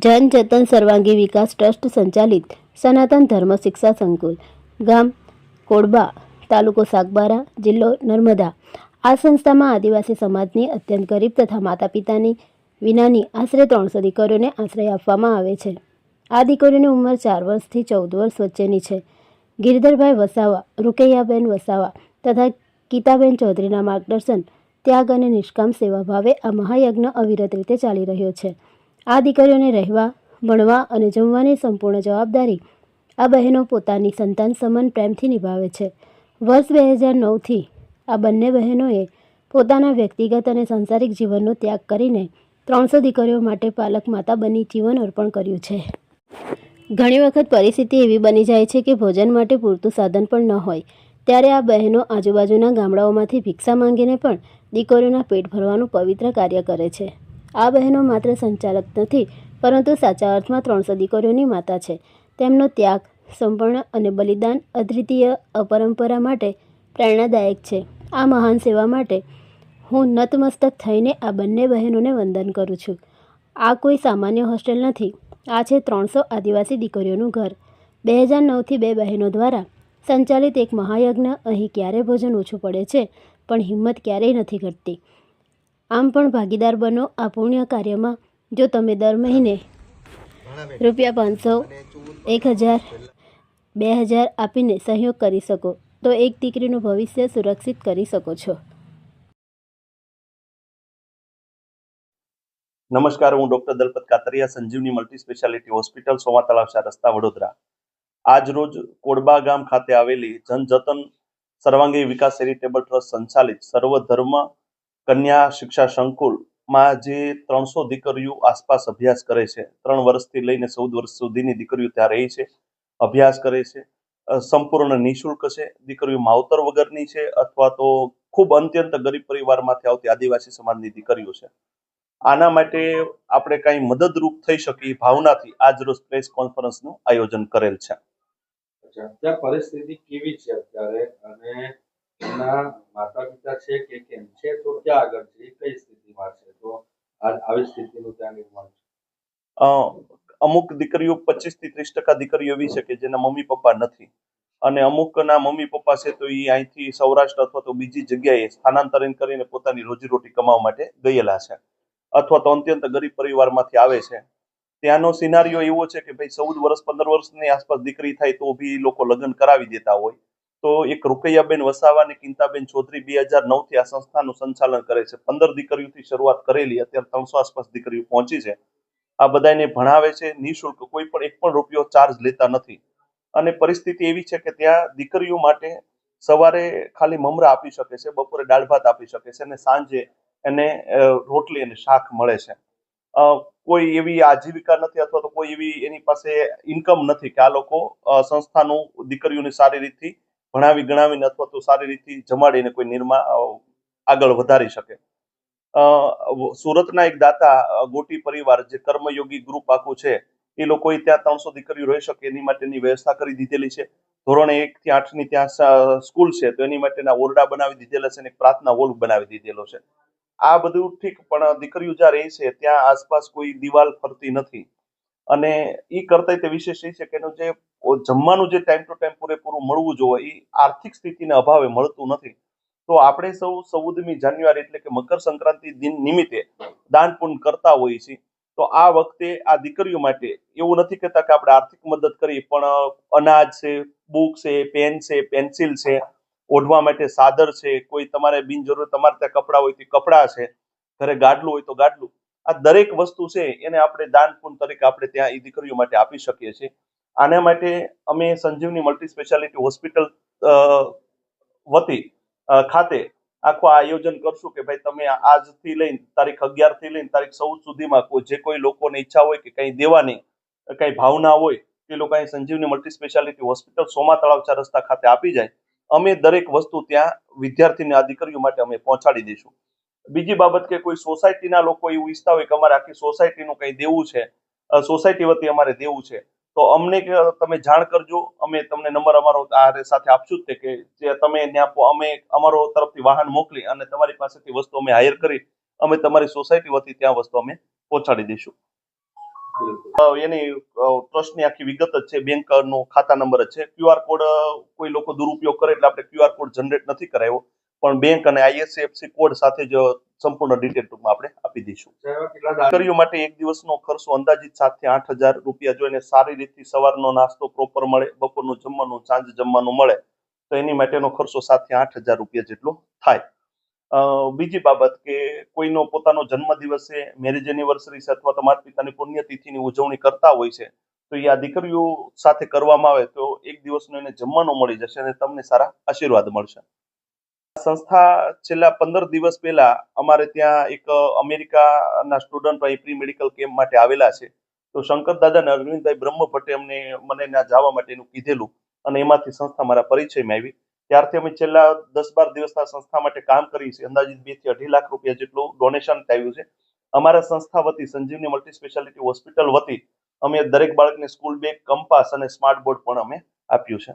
જન જતન સર્વાંગી વિકાસ ટ્રસ્ટ સંચાલિત સનાતન ધર્મ શિક્ષા સંકુલ, ગામ કોડબા, તાલુકો સાગબારા, જિલ્લો નર્મદા. આ સંસ્થામાં આદિવાસી સમાજની અત્યંત ગરીબ તથા માતા પિતાની વિનાની આશરે 300 દીકરીઓને આશ્રય આપવામાં આવે છે. આ દીકરીઓની ઉંમર 4 વર્ષથી 14 વર્ષ વચ્ચેની છે. ગિરધરભાઈ વસાવા, રૂકૈયાબેન વસાવા તથા ગીતાબેન ચૌધરીના માર્ગદર્શન, ત્યાગ અને નિષ્કામ સેવા ભાવે આ મહાયજ્ઞ અવિરત રીતે ચાલી રહ્યો છે. આ દીકરીઓને રહેવા, ભણવા અને જમવાની સંપૂર્ણ જવાબદારી આ બહેનો પોતાની સંતાન સમાન પ્રેમથી નિભાવે છે. વર્ષ 2009થી આ બંને બહેનોએ પોતાના વ્યક્તિગત અને સાંસારિક જીવનનો ત્યાગ કરીને 300 દીકરીઓ માટે પાલક માતા બની જીવન અર્પણ કર્યું છે. ઘણી વખત પરિસ્થિતિ એવી બની જાય છે કે ભોજન માટે પૂરતું સાધન પણ ન હોય, ત્યારે આ બહેનો આજુબાજુના ગામડાઓમાંથી ભિક્ષા માંગીને પણ દીકરીઓના પેટ ભરવાનું પવિત્ર કાર્ય કરે છે. આ બહેનો માત્ર સંચાલક નથી, પરંતુ સાચા અર્થમાં 300 દીકરીઓની માતા છે. તેમનો ત્યાગ, સમર્પણ અને બલિદાન અદ્વિતીય પરંપરા માટે પ્રેરણાદાયક છે. આ મહાન સેવા માટે હું નતમસ્તક થઈને આ બંને બહેનોને વંદન કરું છું. આ કોઈ સામાન્ય હોસ્ટેલ નથી, આ છે 300 આદિવાસી દીકરીઓનું ઘર. 2009થી બે બહેનો દ્વારા સંચાલિત એક મહાયજ્ઞ. અહીં ક્યારે ભોજન ઓછું પડે છે, પણ હિંમત ક્યારેય નથી ઘટતી. આમ પણ ભાગીદાર બનો આ પુણ્ય કાર્યમાં. જો તમે દર મહિને ₹500, 1000, 2000 આપીને સહયોગ કરી શકો તો એક દીકરીનું ભવિષ્ય સુરક્ષિત કરી શકો છો. નમસ્કાર, હું ડોક્ટર દલપત કાતરિયા, સંજીવની મલ્ટી સ્પેશિયાલિટી હોસ્પિટલ, સોમા તળાવ 4 રસ્તા, વડોદરા. આજ રોજ કોડબા ગામ ખાતે આવેલી જનજતન સર્વાંગી વિકાસ ચેરિટેબલ ટ્રસ્ટ સંચાલિત સર્વધર્મ કન્યા શિક્ષા સંકુલમાં જે 300 દીકરીઓ આસપાસ અભ્યાસ કરે છે, 3 વર્ષથી લઈને 14 વર્ષ સુધીની દીકરીઓ ત્યાં રહી છે, અભ્યાસ કરે છે, સંપૂર્ણ નિઃશુલ્ક છે. દીકરીઓ માવતર વગરની છે અથવા તો ખૂબ અત્યંત ગરીબ પરિવારમાંથી આવતી આદિવાસી સમાજની દીકરીઓ છે. આના માટે આપણે કંઈ મદદરૂપ થઈ શકીએ ભાવનાથી આજ રોજ પ્રેસ કોન્ફરન્સનું આયોજન કરેલ છે. ત્યાં પરિસ્થિતિ કેવી છે અત્યારે, અને એના માતા પિતા છે કે કેમ છે, તો ક્યાં આગળ છે, કઈ સ્થિતિમાં છે, તો આવી સ્થિતિનું ત્યાં નિર્માણ છે? અમુક દીકરીઓ 25 થી 30% દીકરીઓ એવી છે કે જેના મમ્મી પપ્પા નથી, અને અમુકના મમ્મી પપ્પા છે તો એ અહીંથી સૌરાષ્ટ્ર અથવા તો બીજી જગ્યાએ સ્થાનાંતરણ કરીને પોતાની રોજીરોટી કમાવા માટે ગયેલા છે, અથવા તો અત્યંત ગરીબ પરિવારમાંથી આવે છે. ત્યાંનો સિનારીઓ એવો છે કે ભાઈ 14 વર્ષ 15 વર્ષની આસપાસ દીકરી થાય તો બી લોકો લગ્ન કરાવી દેતા હોય. તો એક રૂકૈયાબેન વસાવા અને ગીતાબેન ચૌધરી 2009થી આ સંસ્થાનું સંચાલન કરે છે. 15 દીકરીઓથી શરૂઆત કરેલી, અત્યારે 300 આસપાસ દીકરીઓ પહોંચી છે. આ બધાને ભણાવે છે નિઃશુલ્ક, કોઈ પણ એક પણ રૂપિયો ચાર્જ લેતા નથી. અને પરિસ્થિતિ એવી છે કે ત્યાં દીકરીઓ માટે સવારે ખાલી મમરા આપી શકે છે, બપોરે દાળ ભાત આપી શકે છે, અને સાંજે એને રોટલી અને શાક મળે છે. કોઈ એવી આજીવિકા નથી અથવા તો કોઈ એવી એની પાસે ઇન્કમ નથી કે આ લોકો સંસ્થાનું દીકરીઓને સારી રીતથી ભણાવી ગણાવીને અથવા તો સારી રીતથી જમાડીને કોઈ આગળ વધારી શકે. સુરતના એક દાતા ગોટી પરિવાર, જે કર્મયોગી ગ્રુપ આખું છે, એ લોકોએ ત્યાં 300 દીકરીઓ રહી શકે એની માટેની વ્યવસ્થા કરી દીધેલી છે. ધોરણ 1 થી 8 ની ત્યાં સ્કૂલ છે, તો એની માટેના ઓરડા બનાવી દીધેલા છે અને પ્રાર્થના હોલ બનાવી દીધેલો છે. આ બધું ઠીક, પણ દીકરીઓ જ્યાં રહી છે ત્યાં આસપાસ કોઈ દિવાલ ફરતી નથી. અને એ કરતા તે વિશેષ એ છે કે એનું જે જમવાનું જે ટાઈમ ટુ ટાઈમ પૂરેપૂરું મળવું જોઈએ એ આર્થિક સ્થિતિના અભાવે મળતું નથી. તો આપણે સૌ 14મી જાન્યુઆરી એટલે કે મકર સંક્રાંતિ દિન નિમિત્તે દાન પુણ્ય કરતા હોઈએ છીએ. તો આ વખતે આ દીકરીઓ માટે એવું નથી કહેતા કે આપણે આર્થિક મદદ કરીએ, પણ અનાજ છે, બુક છે, પેન છે, પેન્સિલ છે, ઓઢવા માટે સાદર છે, કોઈ તમારે બિનજરૂરી તમારે ત્યાં કપડાં હોય તો કપડાં છે, ઘરે ગાડલું હોય તો ગાડલું, આ દરેક વસ્તુ છે એને આપણે દાન પુણ્ય તરીકે આપણે ત્યાં એ દીકરીઓ માટે આપી શકીએ છીએ. આના માટે અમે સંજીવની મલ્ટી સ્પેશિયાલિટી હોસ્પિટલ વતી ખાતે આખું આયોજન કરશું કે ભાઈ તમે આજથી લઈને તારીખ 11 થી લઈને તારીખ 14 સુધીમાં જે કોઈ લોકોને ઈચ્છા હોય કે કંઈ દેવાની કંઈ ભાવના હોય, એ લોકો અહીં સંજીવની મલ્ટી સ્પેશિયાલિટી હોસ્પિટલ, સોમા તળાવ 4 રસ્તા ખાતે આપી જાય. અમે દરેક વસ્તુ ત્યાં વિદ્યાર્થીને આ દીકરીઓ માટે અમે પહોંચાડી દઈશું. બીજી બાબત કે કોઈ સોસાયટીના લોકો એવું ઈચ્છતા હોય કે અમારે આખી સોસાયટીનું કંઈ દેવું છે, સોસાયટી વતી અમારે દેવું છે, તો અમને તમે જાણ કરજો. અમે તમને નંબર અમારો આ સાથે આપશું જ કે જે તમે ત્યાં અમે અમારો તરફથી વાહન મોકલી અને તમારી પાસેથી વસ્તુ અમે હાયર કરી અમે તમારી સોસાયટી વતી ત્યાં વસ્તુ અમે પહોંચાડી દઈશું. બિલકુલ. એની ટ્રસ્ટની આખી વિગત જ છે, બેંકનો ખાતા નંબર જ છે. QR કોડ કોઈ લોકો દુરુપયોગ કરે એટલે આપણે QR કોડ જનરેટ નથી કરાવ્યો, પણ બેંક અને IFSC કોડ સાથે જ સંપૂર્ણ ડિટેલ ટૂંકમાં આપણે આપી દઈશું. સાહેબ, કેટલા દાખલા દીકરીઓ માટે એક દિવસનો ખર્ચો અંદાજિત 7,000 થી 8,000 રૂપિયા જો એને સારી રીતથી સવારનો નાસ્તો પ્રોપર મળે, બપોરનું જમવાનું, સાંજ જમવાનું મળે તો એની માટેનો ખર્ચો 7,000 થી 8,000 રૂપિયા જેટલો થાય. બીજી બાબત કે કોઈનો પોતાનો જન્મદિવસ છે, મેરેજ એનિવર્સરી છે અથવા તો માતા પિતાની પુણ્યતિથિની ઉજવણી કરતા હોય છે તો એ આ દીકરીઓ સાથે કરવામાં આવે તો એક દિવસનો એને જમવાનું મળી જશે અને તમને સારા આશીર્વાદ મળશે. સંસ્થા છેલ્લા 15 દિવસ પહેલા અમારે ત્યાં એક અમેરિકાના સ્ટુડન્ટ પ્રી મેડિકલ કેમ્પ માટે આવેલા છે. તો શંકર દાદા અને અરવિંદભાઈ બ્રહ્મભટ્ટે મને ત્યાં જવા માટેનું કીધેલું અને એમાંથી સંસ્થા મારા પરિચયમાં આવી. ત્યારથી અમે છેલ્લા 10-12 દિવસ આ સંસ્થા માટે કામ કરી છે. અંદાજિત 2 થી 2.5 લાખ રૂપિયા જેટલું ડોનેશન આવ્યું છે. અમારા સંસ્થા વતી સંજીવની મલ્ટી સ્પેશિયાલિટી હોસ્પિટલ વતી અમે દરેક બાળકને સ્કૂલ બેગ, કંપાસ અને સ્માર્ટ બોર્ડ પણ અમે આપ્યું છે.